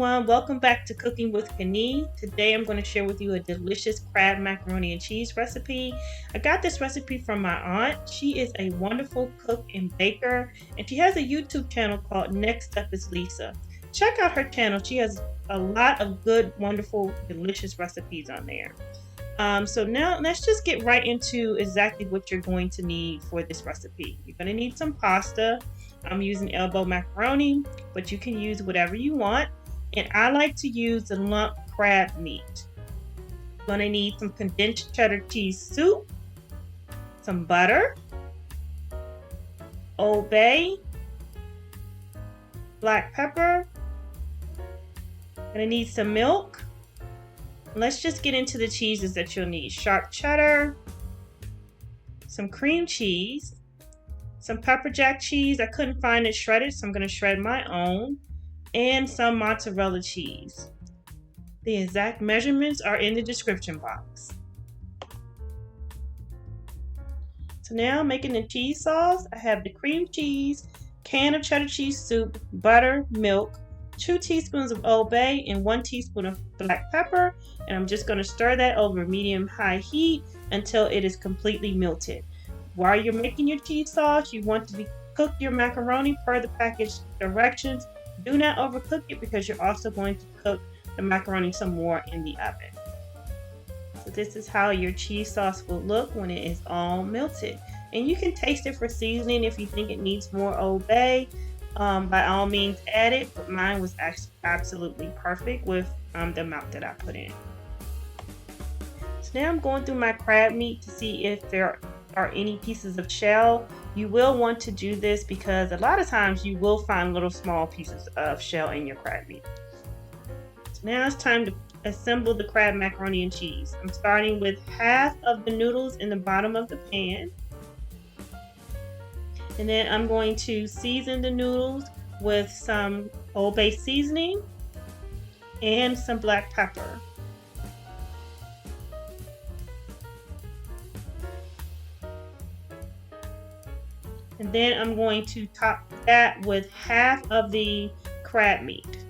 everyone, welcome back to Cooking with Kani. Today I'm going to share with you a delicious crab macaroni and cheese recipe. I got this recipe from my aunt. She is a wonderful cook and baker, and she has a YouTube channel called Next Up is Lisa. Check out her channel. She has a lot of good, wonderful, delicious recipes on there. So now let's just get right into exactly what you're going to need for this recipe. You're going to need some pasta. I'm using elbow macaroni, but you can use whatever you want. And I like to use the lump crab meat. You're going to need some condensed cheddar cheese soup, some butter, Old Bay, black pepper. Going to need some milk. Let's just get into the cheeses that you'll need. Sharp cheddar, some cream cheese, some pepper jack cheese. I couldn't find it shredded, so I'm going to shred my own, and some mozzarella cheese. The exact measurements are in the description box. So now I'm making the cheese sauce. I have the cream cheese, can of cheddar cheese soup, butter, milk, 2 teaspoons of Old Bay, and 1 teaspoon of black pepper. And I'm just going to stir that over medium-high heat until it is completely melted. While you're making your cheese sauce, you want to cook your macaroni per the package directions. Do not overcook it because you're also going to cook the macaroni some more in the oven. So this is how your cheese sauce will look when it is all melted. And you can taste it for seasoning if you think it needs more Old Bay. By all means add it, but mine was absolutely perfect with the amount that I put in. So now I'm going through my crab meat to see if there are any pieces of shell. You will want to do this because a lot of times you will find little small pieces of shell in your crab meat. So now it's time to assemble the crab macaroni and cheese. I'm starting with half of the noodles in the bottom of the pan. And then I'm going to season the noodles with some Old Bay seasoning and some black pepper. And then I'm going to top that with half of the crab meat.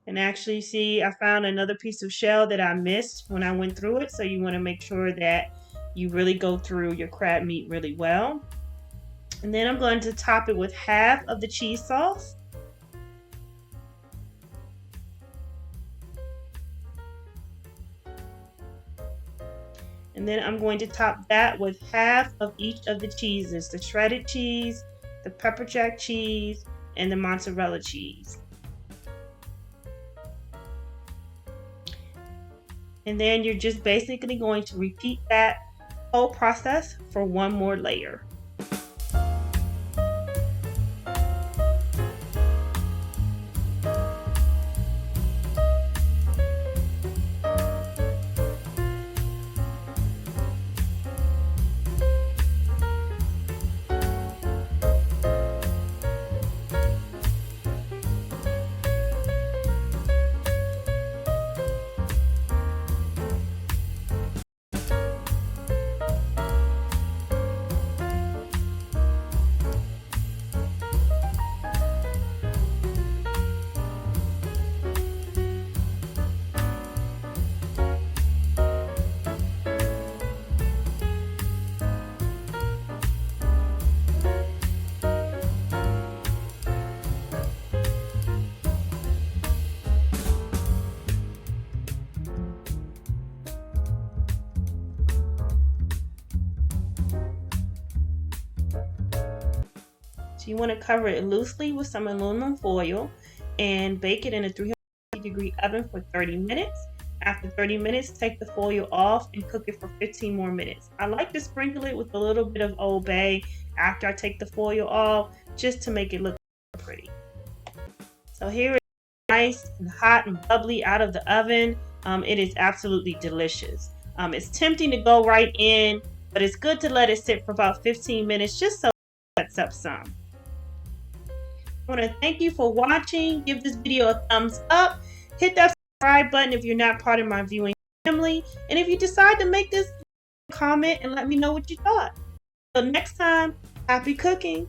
And actually, see, I found another piece of shell that I missed when I went through it. So you want to make sure that you really go through your crab meat really well. And then I'm going to top it with half of the cheese sauce. And then I'm going to top that with half of each of the cheeses, the shredded cheese, the pepper jack cheese, and the mozzarella cheese. And then you're just basically going to repeat that whole process for one more layer. So you want to cover it loosely with some aluminum foil and bake it in a 300-degree oven for 30 minutes. After 30 minutes, take the foil off and cook it for 15 more minutes. I like to sprinkle it with a little bit of Old Bay after I take the foil off, just to make it look pretty. So here it is, nice and hot and bubbly out of the oven. It is absolutely delicious. It's tempting to go right in, but it's good to let it sit for about 15 minutes just so it sets up some. I want to thank you for watching. Give this video a thumbs up. Hit that subscribe button if you're not part of my viewing family. And if you decide to make this comment, and let me know what you thought. Till next time, happy cooking!